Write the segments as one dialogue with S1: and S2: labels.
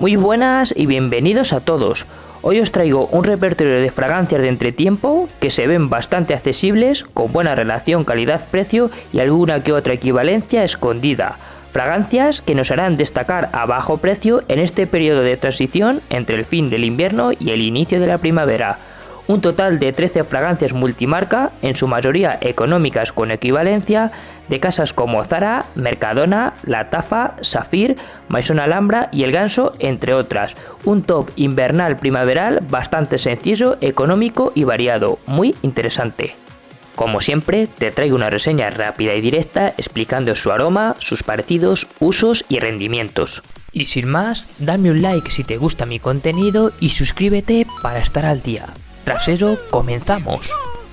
S1: Muy buenas y bienvenidos a todos. Hoy os traigo un repertorio de fragancias de entretiempo que se ven bastante accesibles, con buena relación calidad-precio y alguna que otra equivalencia escondida. Fragancias que nos harán destacar a bajo precio en este periodo de transición entre el fin del invierno y el inicio de la primavera. Un total de 13 fragancias multimarca, en su mayoría económicas con equivalencia, de casas como Zara, Mercadona, La Tafa, Safir, Maison Alhambra y El Ganso, entre otras. Un top invernal primaveral bastante sencillo, económico y variado, muy interesante. Como siempre, te traigo una reseña rápida y directa explicando su aroma, sus parecidos, usos y rendimientos. Y sin más, dame un like si te gusta mi contenido y suscríbete para estar al día. Tras eso, comenzamos.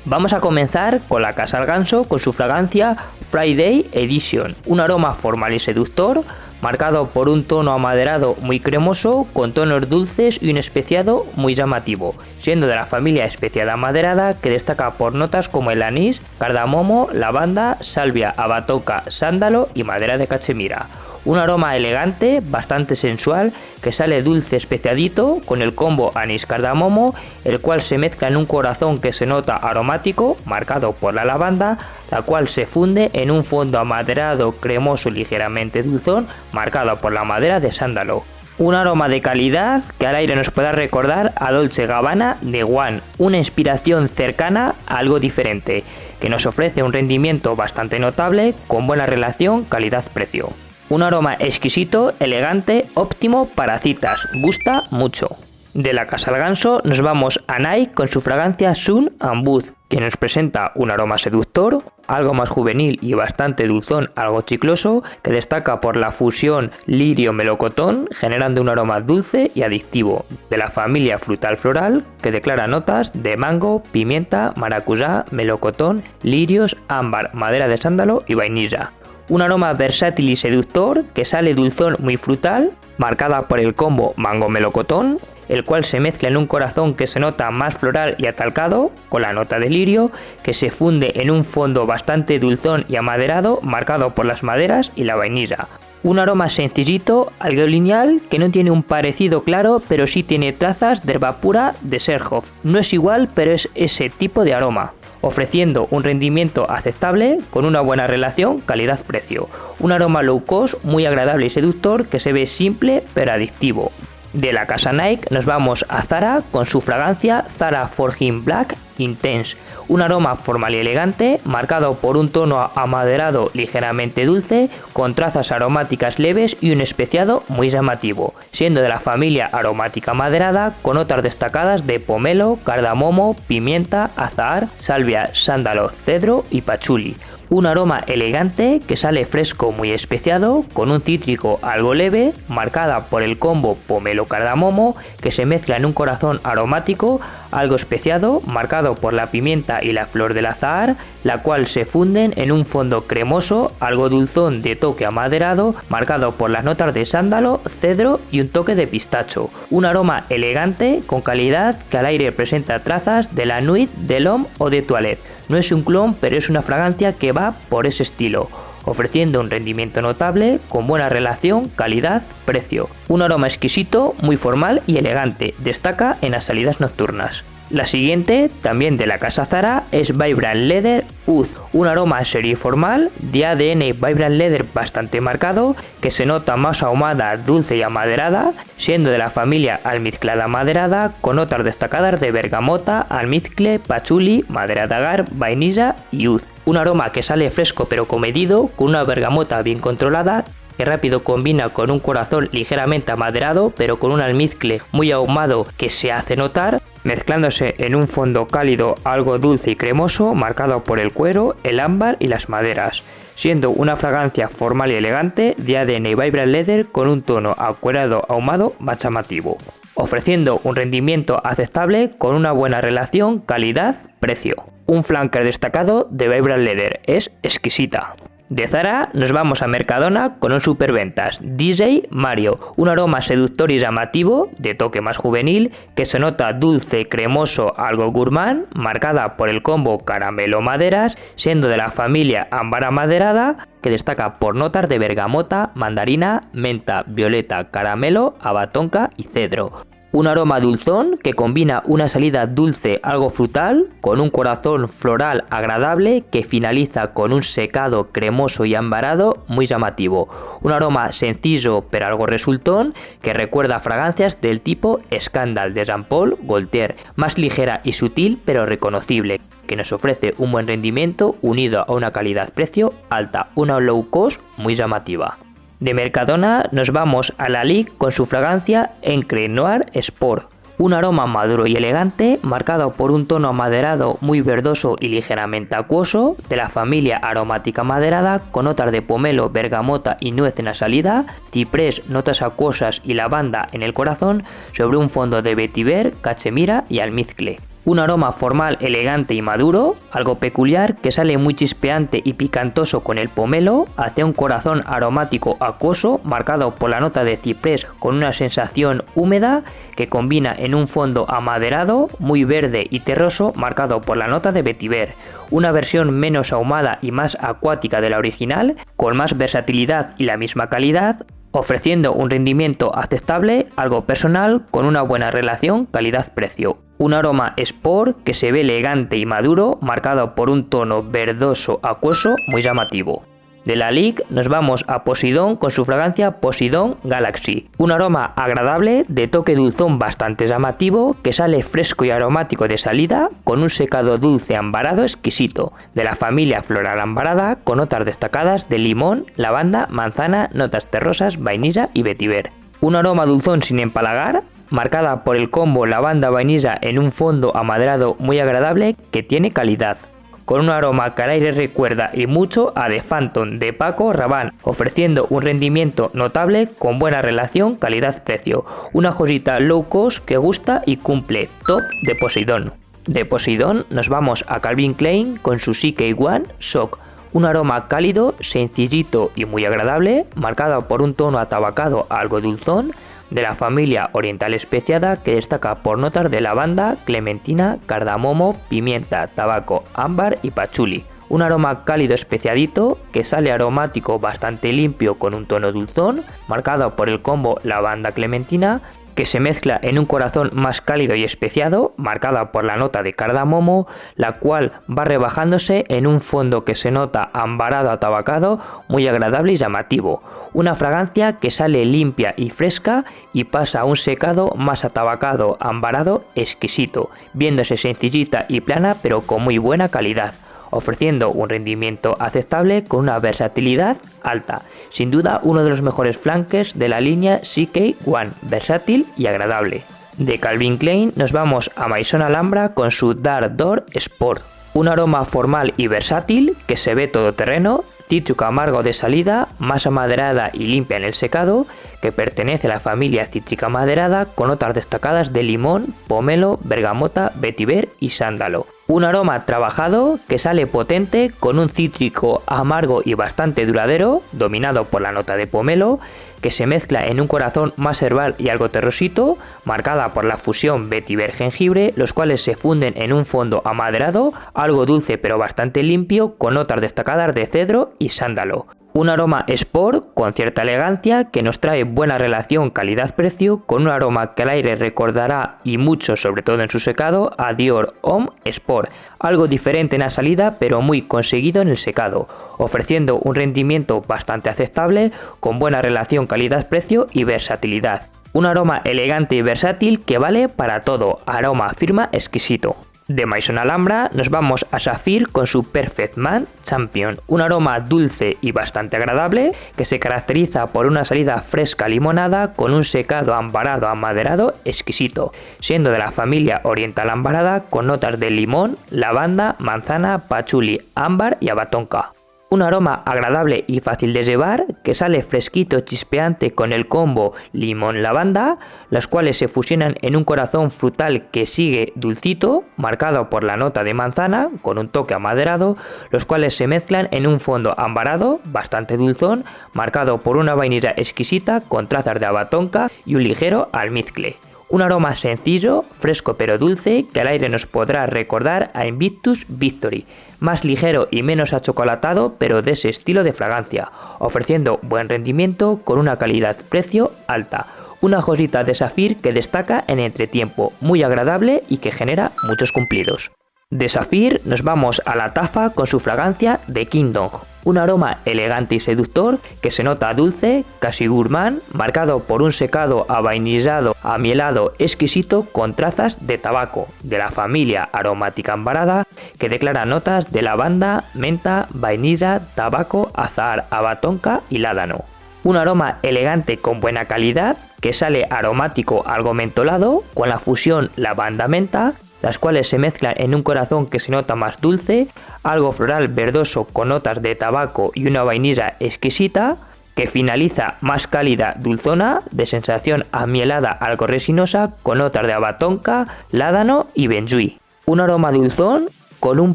S1: Vamos a comenzar con la Casa El Ganso con su fragancia Friday Edition, un aroma formal y seductor, marcado por un tono amaderado muy cremoso, con tonos dulces y un especiado muy llamativo, siendo de la familia especiada amaderada que destaca por notas como el anís, cardamomo, lavanda, salvia, abatoca, sándalo y madera de cachemira. Un aroma elegante, bastante sensual, que sale dulce especiadito con el combo anís cardamomo, el cual se mezcla en un corazón que se nota aromático, marcado por la lavanda, la cual se funde en un fondo amaderado, cremoso y ligeramente dulzón, marcado por la madera de sándalo. Un aroma de calidad que al aire nos pueda recordar a Dolce & Gabbana de One, una inspiración cercana a algo diferente, que nos ofrece un rendimiento bastante notable con buena relación calidad-precio. Un aroma exquisito, elegante, óptimo para citas, gusta mucho. De la Casa El Ganso nos vamos a Nike con su fragancia Sun and Bud, que nos presenta un aroma seductor, algo más juvenil y bastante dulzón, algo chicloso, que destaca por la fusión lirio-melocotón, generando un aroma dulce y adictivo, de la familia frutal floral, que declara notas de mango, pimienta, maracuyá, melocotón, lirios, ámbar, madera de sándalo y vainilla. Un aroma versátil y seductor que sale dulzón muy frutal, marcada por el combo mango-melocotón, el cual se mezcla en un corazón que se nota más floral y atalcado, con la nota de lirio, que se funde en un fondo bastante dulzón y amaderado, marcado por las maderas y la vainilla. Un aroma sencillito, algo lineal, que no tiene un parecido claro, pero sí tiene trazas de herba pura de Serhoff. No es igual, pero es ese tipo de aroma, ofreciendo un rendimiento aceptable con una buena relación calidad-precio. Un aroma low cost muy agradable y seductor que se ve simple pero adictivo. De la casa Nike nos vamos a Zara con su fragancia Zara Forging Black Intense, un aroma formal y elegante, marcado por un tono amaderado ligeramente dulce, con trazas aromáticas leves y un especiado muy llamativo, siendo de la familia aromática maderada con notas destacadas de pomelo, cardamomo, pimienta, azahar, salvia, sándalo, cedro y pachuli. Un aroma elegante que sale fresco muy especiado, con un cítrico algo leve, marcada por el combo pomelo-cardamomo, que se mezcla en un corazón aromático, algo especiado, marcado por la pimienta y la flor del azahar, la cual se funden en un fondo cremoso, algo dulzón de toque amaderado, marcado por las notas de sándalo, cedro y un toque de pistacho. Un aroma elegante, con calidad, que al aire presenta trazas de la Nuit, de L'Homme o de Toilette. No es un clon, pero es una fragancia que va por ese estilo, ofreciendo un rendimiento notable con buena relación calidad-precio. Un aroma exquisito, muy formal y elegante, destaca en las salidas nocturnas. La siguiente, también de la casa Zara, es Vibrant Leather Oud, un aroma serio y formal, de ADN Vibrant Leather bastante marcado, que se nota más ahumada, dulce y amaderada, siendo de la familia almizclada maderada, con notas destacadas de bergamota, almizcle, pachuli, madera de agar, vainilla y oud. Un aroma que sale fresco pero comedido, con una bergamota bien controlada, que rápido combina con un corazón ligeramente amaderado, pero con un almizcle muy ahumado que se hace notar, mezclándose en un fondo cálido algo dulce y cremoso, marcado por el cuero, el ámbar y las maderas, siendo una fragancia formal y elegante de ADN Vibrant Leather con un tono acuerado ahumado más llamativo, ofreciendo un rendimiento aceptable con una buena relación calidad-precio. Un flanker destacado de Vibrant Leather, es exquisita. De Zara nos vamos a Mercadona con un superventas DJ Mario, un aroma seductor y llamativo, de toque más juvenil, que se nota dulce, cremoso, algo gourmand, marcada por el combo caramelo-maderas, siendo de la familia ámbar amaderada, que destaca por notas de bergamota, mandarina, menta, violeta, caramelo, abatonca y cedro. Un aroma dulzón que combina una salida dulce algo frutal con un corazón floral agradable que finaliza con un secado cremoso y ambarado muy llamativo. Un aroma sencillo pero algo resultón que recuerda a fragancias del tipo Scandal de Jean Paul Gaultier, más ligera y sutil pero reconocible, que nos ofrece un buen rendimiento unido a una calidad-precio alta, una low cost muy llamativa. De Mercadona nos vamos a la Ligue con su fragancia Encre Noir Sport, un aroma maduro y elegante marcado por un tono amaderado muy verdoso y ligeramente acuoso, de la familia aromática maderada con notas de pomelo, bergamota y nuez en la salida, ciprés, notas acuosas y lavanda en el corazón sobre un fondo de vetiver, cachemira y almizcle. Un aroma formal, elegante y maduro, algo peculiar que sale muy chispeante y picantoso con el pomelo, hacia un corazón aromático acuoso marcado por la nota de ciprés con una sensación húmeda que combina en un fondo amaderado, muy verde y terroso marcado por la nota de vetiver. Una versión menos ahumada y más acuática de la original, con más versatilidad y la misma calidad, ofreciendo un rendimiento aceptable, algo personal, con una buena relación calidad-precio. Un aroma sport que se ve elegante y maduro, marcado por un tono verdoso acuoso muy llamativo. De la Ligue nos vamos a Posidón con su fragancia Posidón Galaxy, un aroma agradable de toque dulzón bastante llamativo que sale fresco y aromático de salida con un secado dulce ambarado exquisito, de la familia floral ambarada con notas destacadas de limón, lavanda, manzana, notas terrosas, vainilla y vetiver. Un aroma dulzón sin empalagar, marcada por el combo lavanda-vainilla en un fondo amaderado muy agradable que tiene calidad, con un aroma que al aire recuerda y mucho a The Phantom de Paco Rabanne, ofreciendo un rendimiento notable con buena relación calidad-precio, una joyita low cost que gusta y cumple, top de Poseidón. De Poseidón nos vamos a Calvin Klein con su CK1 Shock, un aroma cálido, sencillito y muy agradable, marcado por un tono atabacado algo dulzón, de la familia oriental especiada que destaca por notas de lavanda, clementina, cardamomo, pimienta, tabaco, ámbar y pachuli. Un aroma cálido especiadito que sale aromático bastante limpio con un tono dulzón, marcado por el combo lavanda-clementina, que se mezcla en un corazón más cálido y especiado, marcada por la nota de cardamomo, la cual va rebajándose en un fondo que se nota ambarado atabacado, muy agradable y llamativo. Una fragancia que sale limpia y fresca y pasa a un secado más atabacado, ambarado, exquisito, viéndose sencillita y plana pero con muy buena calidad, ofreciendo un rendimiento aceptable con una versatilidad alta. Sin duda uno de los mejores flankers de la línea CK1, versátil y agradable. De Calvin Klein nos vamos a Maison Alhambra con su Dark Door Sport, un aroma formal y versátil que se ve todoterreno, cítrico amargo de salida, más amaderada y limpia en el secado, que pertenece a la familia cítrica maderada con notas destacadas de limón, pomelo, bergamota, vetiver y sándalo. Un aroma trabajado que sale potente con un cítrico amargo y bastante duradero, dominado por la nota de pomelo, que se mezcla en un corazón más herbal y algo terrosito, marcada por la fusión vetiver-jengibre, los cuales se funden en un fondo amaderado, algo dulce pero bastante limpio, con notas destacadas de cedro y sándalo. Un aroma sport con cierta elegancia que nos trae buena relación calidad-precio, con un aroma que al aire recordará y mucho, sobre todo en su secado, a Dior Homme Sport, algo diferente en la salida pero muy conseguido en el secado, ofreciendo un rendimiento bastante aceptable con buena relación calidad-precio y versatilidad. Un aroma elegante y versátil que vale para todo, aroma firma exquisito. De Maison Alhambra nos vamos a Saphir con su Perfect Man Champion, un aroma dulce y bastante agradable que se caracteriza por una salida fresca limonada con un secado ambarado amaderado exquisito, siendo de la familia oriental ambarada con notas de limón, lavanda, manzana, pachuli, ámbar y abatonca. Un aroma agradable y fácil de llevar, que sale fresquito chispeante con el combo limón-lavanda, las cuales se fusionan en un corazón frutal que sigue dulcito, marcado por la nota de manzana, con un toque amaderado, los cuales se mezclan en un fondo ambarado, bastante dulzón, marcado por una vainilla exquisita con trazas de abatonca y un ligero almizcle. Un aroma sencillo, fresco pero dulce, que al aire nos podrá recordar a Invictus Victory, más ligero y menos achocolatado, pero de ese estilo de fragancia, ofreciendo buen rendimiento con una calidad-precio alta. Una joyita de Saphir que destaca en entretiempo, muy agradable y que genera muchos cumplidos. De Saphir nos vamos a la tafa con su fragancia de King Dong, un aroma elegante y seductor que se nota dulce, casi gourmand, marcado por un secado avainillado, amielado exquisito con trazas de tabaco, de la familia aromática ambarada, que declara notas de lavanda, menta, vainilla, tabaco, azahar, abatonca y ládano. Un aroma elegante con buena calidad, que sale aromático algo mentolado, con la fusión lavanda-menta, las cuales se mezclan en un corazón que se nota más dulce, algo floral verdoso con notas de tabaco y una vainilla exquisita, que finaliza más cálida dulzona, de sensación amielada algo resinosa, con notas de abatonca, ládano y benjuí. Un aroma dulzón con un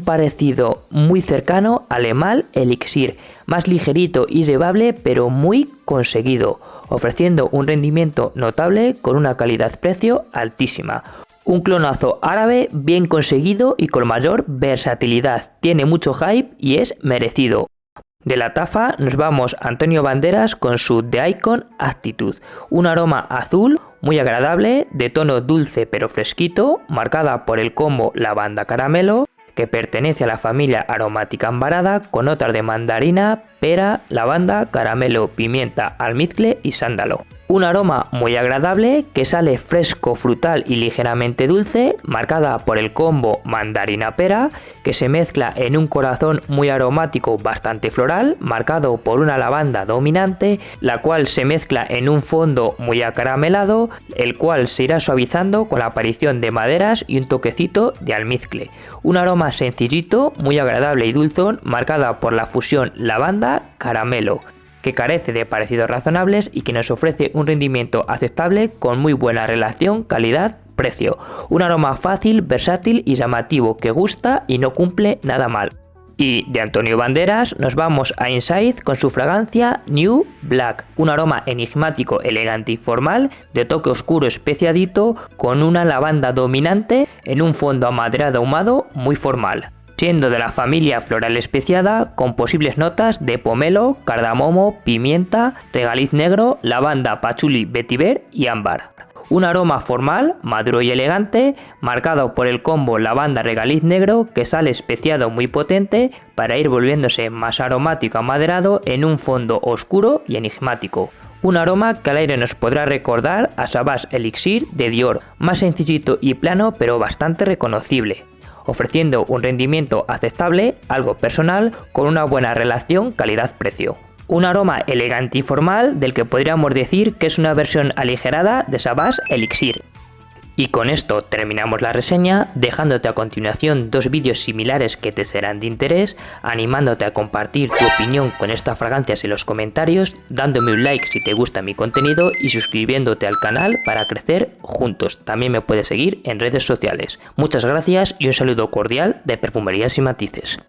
S1: parecido muy cercano al Emal Elixir, más ligerito y llevable pero muy conseguido, ofreciendo un rendimiento notable con una calidad-precio altísima. Un clonazo árabe bien conseguido y con mayor versatilidad, tiene mucho hype y es merecido. De la tafa nos vamos a Antonio Banderas con su The Icon Attitude, un aroma azul muy agradable, de tono dulce pero fresquito, marcada por el combo lavanda caramelo, que pertenece a la familia aromática ambarada con notas de mandarina, pera, lavanda, caramelo, pimienta, almizcle y sándalo. Un aroma muy agradable que sale fresco, frutal y ligeramente dulce, marcada por el combo mandarina-pera, que se mezcla en un corazón muy aromático bastante floral, marcado por una lavanda dominante, la cual se mezcla en un fondo muy acaramelado, el cual se irá suavizando con la aparición de maderas y un toquecito de almizcle. Un aroma sencillito, muy agradable y dulzón, marcada por la fusión lavanda-caramelo, que carece de parecidos razonables y que nos ofrece un rendimiento aceptable con muy buena relación calidad-precio. Un aroma fácil, versátil y llamativo que gusta y no cumple nada mal. Y de Antonio Banderas nos vamos a Inside con su fragancia New Black, un aroma enigmático, elegante y formal, de toque oscuro especiadito, con una lavanda dominante en un fondo amaderado ahumado muy formal, siendo de la familia floral especiada, con posibles notas de pomelo, cardamomo, pimienta, regaliz negro, lavanda, pachuli, vetiver y ámbar. Un aroma formal, maduro y elegante, marcado por el combo lavanda regaliz negro, que sale especiado muy potente para ir volviéndose más aromático amaderado en un fondo oscuro y enigmático. Un aroma que al aire nos podrá recordar a Savage Elixir de Dior, más sencillito y plano pero bastante reconocible, ofreciendo un rendimiento aceptable, algo personal, con una buena relación calidad-precio. Un aroma elegante y formal del que podríamos decir que es una versión aligerada de Savage Elixir. Y con esto terminamos la reseña, dejándote a continuación dos vídeos similares que te serán de interés, animándote a compartir tu opinión con estas fragancias en los comentarios, dándome un like si te gusta mi contenido y suscribiéndote al canal para crecer juntos. También me puedes seguir en redes sociales. Muchas gracias y un saludo cordial de Perfumerías y Matices.